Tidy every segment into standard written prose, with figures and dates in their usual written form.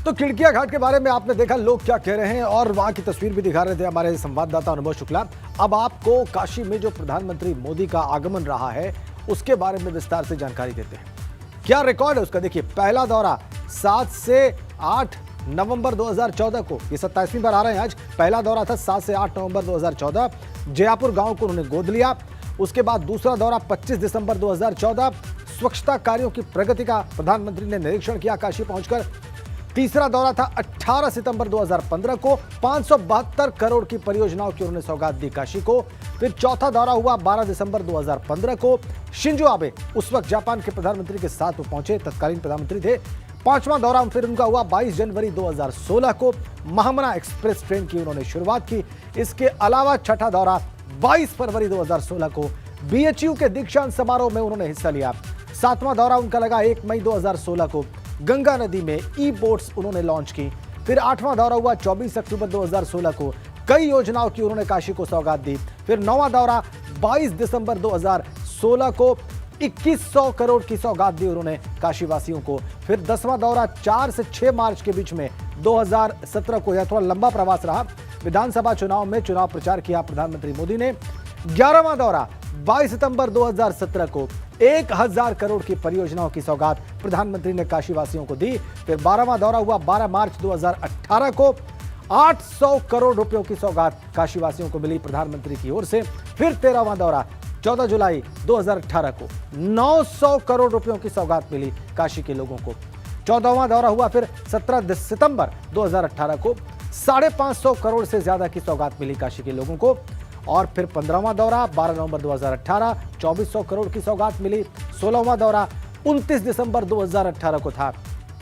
तो खिड़किया घाट के बारे में आपने देखा लोग क्या कह रहे हैं और वहां की तस्वीर भी दिखा रहे थे हमारे संवाददाता अनुभव शुक्ला। अब आपको काशी में जो प्रधानमंत्री मोदी का आगमन रहा है उसके बारे में विस्तार से जानकारी देते हैं। क्या रिकॉर्ड है उसका, देखिए पहला दौरा 7 से 8 नवंबर 2014 को, ये 27वीं बार आ रहे हैं आज। पहला दौरा था 7 से 8 नवंबर 2014, जयपुर गांव को उन्होंने गोद लिया। उसके बाद दूसरा दौरा 25 दिसंबर 2014, स्वच्छता कार्यों की प्रगति का प्रधानमंत्री ने निरीक्षण किया काशी पहुंचकर। तीसरा दौरा था 18 सितंबर 2015 को, 572 करोड़ की परियोजनाओं की उन्होंने सौगात दी काशी को। फिर चौथा दौरा हुआ 12 दिसंबर 2015 को, शिंजो आबे उस वक्त जापान के प्रधानमंत्री के साथ वो पहुंचे, तत्कालीन प्रधानमंत्री थे। पांचवां दौरा फिर उनका हुआ 22 जनवरी 2016 को, महामना एक्सप्रेस ट्रेन की उन्होंने शुरुआत की। इसके अलावा छठा दौरा 22 फरवरी 2016 को बीएचयू के दीक्षांत समारोह में उन्होंने हिस्सा लिया। सातवां दौरा उनका लगा 1 मई 2016 को, गंगा नदी में ई बोट्स उन्होंने लॉन्च की। फिर आठवां दौरा हुआ 24 अक्टूबर 2016 को, कई योजनाओं की उन्होंने काशी को सौगात दी। फिर नौवां दौरा 22 दिसंबर 2016 को 2100 करोड़ की सौगात दी उन्होंने काशी वासियों को। फिर 10वां दौरा 4 से 6 मार्च के बीच में 2017 को, यह थोड़ा लंबा प्रवास रहा। विधानसभा चुनाव में चुनाव प्रचार किया प्रधानमंत्री मोदी ने। 11वां दौरा 22 सितंबर 2017 को 1000 करोड़ की परियोजनाओं की सौगात प्रधानमंत्री ने काशी वासियों को दी। फिर 12वां दौरा हुआ 12 मार्च 2018 को, 800 करोड़ रुपयों की सौगात काशी वासियों को मिली प्रधानमंत्री की ओर से। फिर 13वां दौरा 14 जुलाई 2018 को 900 करोड़ रुपयों की सौगात मिली काशी के लोगों को। 14वां दौरा हुआ फिर 17 सितंबर 2018 को, 550 करोड़ से ज्यादा की सौगात मिली काशी के लोगों को। और फिर 15वां दौरा 12 नवंबर 2018, 2400 करोड़ की सौगात मिली। 16वां दौरा 29 दिसंबर 2018 को था,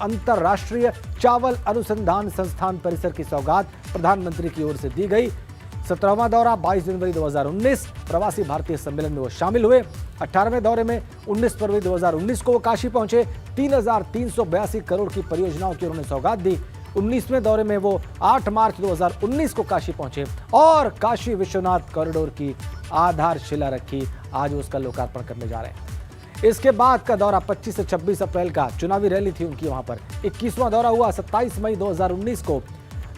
अंतरराष्ट्रीय चावल अनुसंधान संस्थान परिसर की सौगात प्रधानमंत्री की ओर से दी गई। 17वां दौरा 22 जनवरी 2019, प्रवासी भारतीय सम्मेलन में वो शामिल हुए। 18वें दौरे में 19 फरवरी 2019 को वो काशी पहुंचे, 3382 करोड़ की परियोजनाओं की उन्होंने सौगात दी। 19वें दौरे में वो 8 मार्च 2019 को काशी पहुंचे और काशी विश्वनाथ कॉरिडोर की आधारशिला रखी। आज वो उसका लोकार्पण करने जा रहे हैं। इसके बाद का दौरा 25 से 26 अप्रैल का, चुनावी रैली थी उनकी वहां पर। 21वां दौरा हुआ 27 मई 2019 को,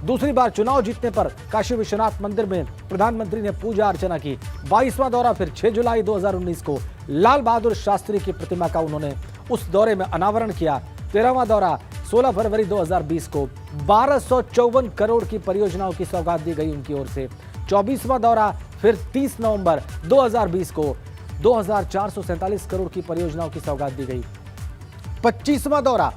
दूसरी बार चुनाव जीतने पर काशी विश्वनाथ मंदिर में प्रधानमंत्री ने पूजा अर्चना की। 22वां दौरा फिर 6 जुलाई 2019 को लाल बहादुर शास्त्री की प्रतिमा का उन्होंने उस दौरे में अनावरण किया। 13वां दौरा 16 फरवरी 2020 को 1254 करोड़ की परियोजनाओं की सौगात दी गई उनकी ओर से। 24वां दौरा फिर 30 नवंबर 2020 को 2447 करोड़ की परियोजनाओं की सौगात दी गई। 25वां दौरा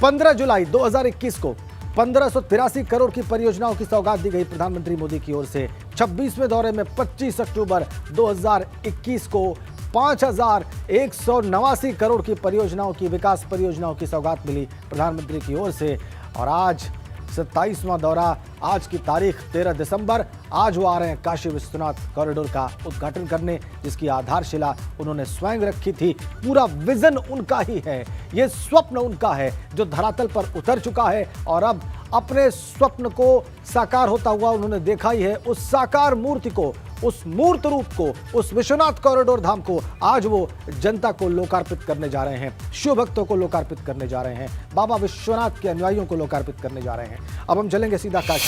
15 जुलाई 2021 को 1583 करोड़ की परियोजनाओं की सौगात दी गई प्रधानमंत्री मोदी की ओर से। 26वें दौरे में 25 अक्टूबर 2021 को 5189 करोड़ की परियोजनाओं की, विकास परियोजनाओं की सौगात मिली प्रधानमंत्री की ओर से। और आज 27वां दौरा, आज की तारीख 13 दिसंबर, आज वो आ रहे हैं काशी विश्वनाथ कॉरिडोर का उद्घाटन करने, जिसकी आधारशिला उन्होंने स्वयं रखी थी। पूरा विजन उनका ही है, ये स्वप्न उनका है जो धरातल पर उतर चुका है और अब अपने स्वप्न को साकार होता हुआ उन्होंने देखा ही है। उस साकार मूर्ति को, उस मूर्त रूप को, उस विश्वनाथ कॉरिडोर धाम को आज वो जनता को लोकार्पित करने जा रहे हैं, शिव भक्तों को लोकार्पित करने जा रहे हैं, बाबा विश्वनाथ के अनुयायियों को लोकार्पित करने जा रहे हैं। अब हम चलेंगे सीधा काशी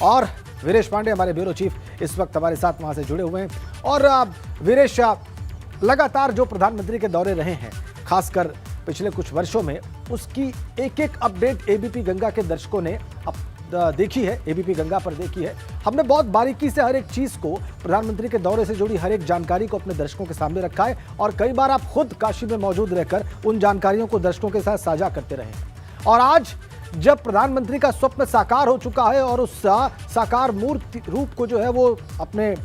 और वीरेश पांडे हमारे ब्यूरो चीफ इस वक्त हमारे साथ वहां से जुड़े हुए हैं। और वीरेश, लगातार जो प्रधानमंत्री के दौरे रहे हैं, खासकर पिछले कुछ वर्षों में, उसकी एक एक अपडेट एबीपी गंगा के दर्शकों ने अब देखी है, एबीपी गंगा पर देखी है। हमने बहुत बारीकी से हर एक चीज को, प्रधानमंत्री के दौरे से जुड़ी हर एक जानकारी को अपने दर्शकों के सामने रखा है और कई बार आप खुद काशी में मौजूद रहकर उन जानकारियों को दर्शकों के साथ साझा करते रहे। और आज जब प्रधानमंत्री का स्वप्न साकार हो चुका है और उस साकार मूर्ति रूप को जो है वो अपने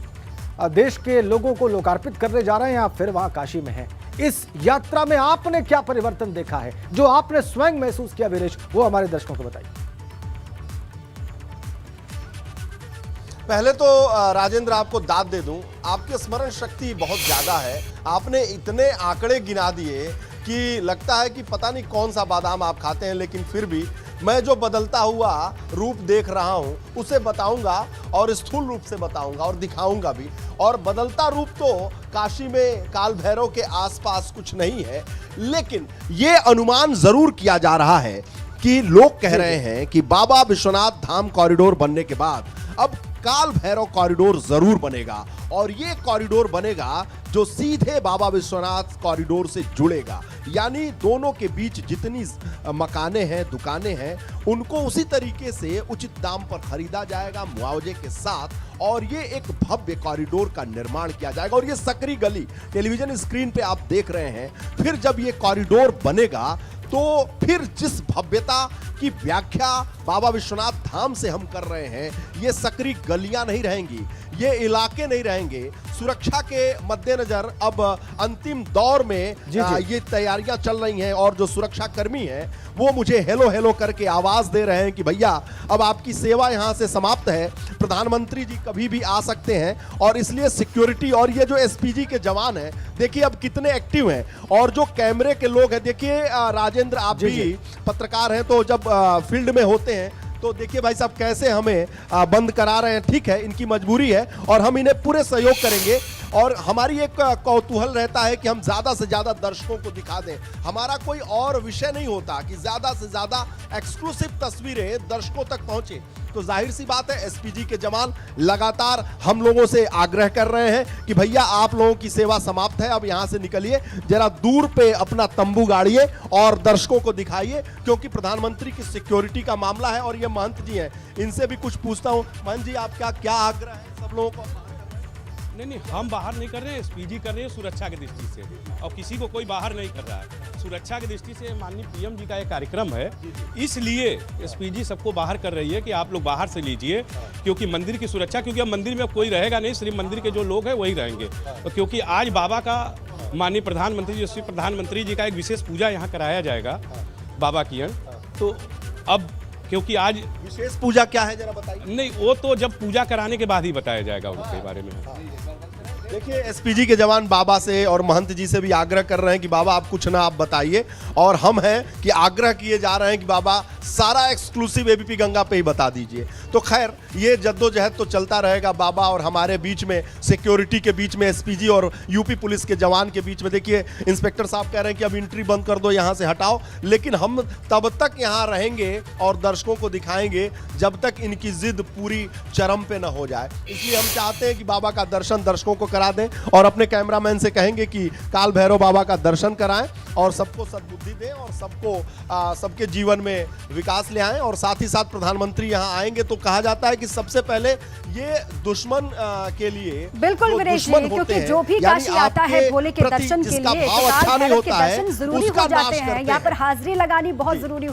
देश के लोगों को लोकार्पित करने जा रहे हैं, आप फिर वहां काशी में हैं। इस यात्रा में आपने क्या परिवर्तन देखा है, जो आपने स्वयं महसूस किया वीरेश, वो हमारे दर्शकों को बताइए। पहले तो राजेंद्र आपको दाद दे दूं, आपकी स्मरण शक्ति बहुत ज्यादा है। आपने इतने आंकड़े गिना दिए कि लगता है कि पता नहीं कौन सा बादाम आप खाते हैं, लेकिन फिर भी मैं जो बदलता हुआ रूप देख रहा हूं उसे बताऊंगा और स्थूल रूप से बताऊंगा और दिखाऊंगा भी। और बदलता रूप तो काशी में काल भैरव के आसपास कुछ नहीं है, लेकिन ये अनुमान जरूर किया जा रहा है कि लोग कह रहे हैं कि बाबा विश्वनाथ धाम कॉरिडोर बनने के बाद अब काल भैरव कॉरिडोर जरूर बनेगा, और ये कॉरिडोर बनेगा जो सीधे बाबा विश्वनाथ कॉरिडोर से जुड़ेगा। यानी दोनों के बीच जितनी मकानें हैं, दुकानें हैं, उनको उसी तरीके से उचित दाम पर खरीदा जाएगा मुआवजे के साथ, और ये एक भव्य कॉरिडोर का निर्माण किया जाएगा। और ये सकरी गली टेलीविजन स्क्रीन पे आप देख रहे हैं, फिर जब ये कॉरिडोर बनेगा तो फिर जिस भव्यता की व्याख्या बाबा विश्वनाथ धाम से हम कर रहे हैं, ये सकरी गलियां नहीं रहेंगी, ये इलाके नहीं रहेंगे। सुरक्षा के मद्देनजर अब अंतिम दौर में ये तैयारियां चल रही हैं, और जो सुरक्षा कर्मी हैं वो मुझे हेलो हेलो करके आवाज दे रहे हैं कि भैया अब आपकी सेवा यहां से समाप्त है, प्रधानमंत्री जी कभी भी आ सकते हैं। और इसलिए सिक्योरिटी, और ये जो एसपीजी के जवान हैं देखिए अब कितने एक्टिव हैं, और जो कैमरे के लोग हैं देखिए, राजेंद्र आप भी पत्रकार हैं तो जब फील्ड में होते हैं तो देखिए भाई साहब कैसे हमें बंद करा रहे हैं। ठीक है, इनकी मजबूरी है और हम इन्हें पूरे सहयोग करेंगे, और हमारी एक कौतूहल रहता है कि हम ज्यादा से ज्यादा दर्शकों को दिखा दें। हमारा कोई और विषय नहीं होता कि ज्यादा से ज्यादा एक्सक्लूसिव तस्वीरें दर्शकों तक पहुंचे। तो जाहिर सी बात है एसपीजी के जवान लगातार हम लोगों से आग्रह कर रहे हैं कि भैया आप लोगों की सेवा समाप्त है, अब यहां से निकलिए, जरा दूर पे अपना तंबू गाड़िए और दर्शकों को दिखाइए, क्योंकि प्रधानमंत्री की सिक्योरिटी का मामला है। और ये महंत जी हैं, इनसे भी कुछ पूछता हूं। महंत जी, आपका क्या आग्रह है सब लोगों को? नहीं, हम बाहर नहीं कर रहे हैं, एसपीजी कर रहे हैं सुरक्षा की दृष्टि से, और किसी को कोई बाहर नहीं कर रहा है। सुरक्षा की दृष्टि से माननीय पीएम जी का एक कार्यक्रम है, इसलिए एसपीजी सबको बाहर कर रही है कि आप लोग बाहर से लीजिए, क्योंकि मंदिर की सुरक्षा, क्योंकि अब मंदिर में कोई रहेगा नहीं, सिर्फ मंदिर के जो लोग हैं वही रहेंगे। तो क्योंकि आज बाबा का माननीय प्रधानमंत्री जी का एक विशेष पूजा यहाँ कराया जाएगा बाबा की, तो अब क्योंकि आज विशेष पूजा क्या है जरा बताइए। नहीं, वो तो जब पूजा कराने के बाद ही बताया जाएगा उनके बारे में। देखिए एसपीजी के जवान बाबा से और महंत जी से भी आग्रह कर रहे हैं कि बाबा आप कुछ ना आप बताइए, और हम हैं कि आग्रह किए जा रहे हैं कि बाबा सारा एक्सक्लूसिव एबीपी गंगा पे ही बता दीजिए। तो खैर ये जद्दोजहद तो चलता रहेगा, बाबा और हमारे बीच में, सिक्योरिटी के बीच में, एसपीजी और यूपी पुलिस के जवान के बीच में। देखिए इंस्पेक्टर साहब कह रहे हैं कि अब एंट्री बंद कर दो, यहाँ से हटाओ, लेकिन हम तब तक यहाँ रहेंगे और दर्शकों को दिखाएंगे जब तक इनकी जिद पूरी चरम पे न हो जाए। इसलिए हम चाहते हैं कि बाबा का दर्शन दर्शकों को करा दें, और अपने कैमरामैन से कहेंगे कि काल भैरव बाबा का दर्शन कराएं और सबको सद्बुद्धि दें, और सबको सबके जीवन में विकास ले आएं। और साथ ही साथ प्रधानमंत्री यहां आएंगे तो कहा जाता है कि सबसे पहले ये दुश्मन के लिए बिल्कुल विनेश जी, क्योंकि जो भी काशी आता है भोले के दर्शन के लिए, भाव अच्छा नहीं होता है, जरूरी हो जाते हैं, यहाँ पर हाजिरी लगानी बहुत जरूरी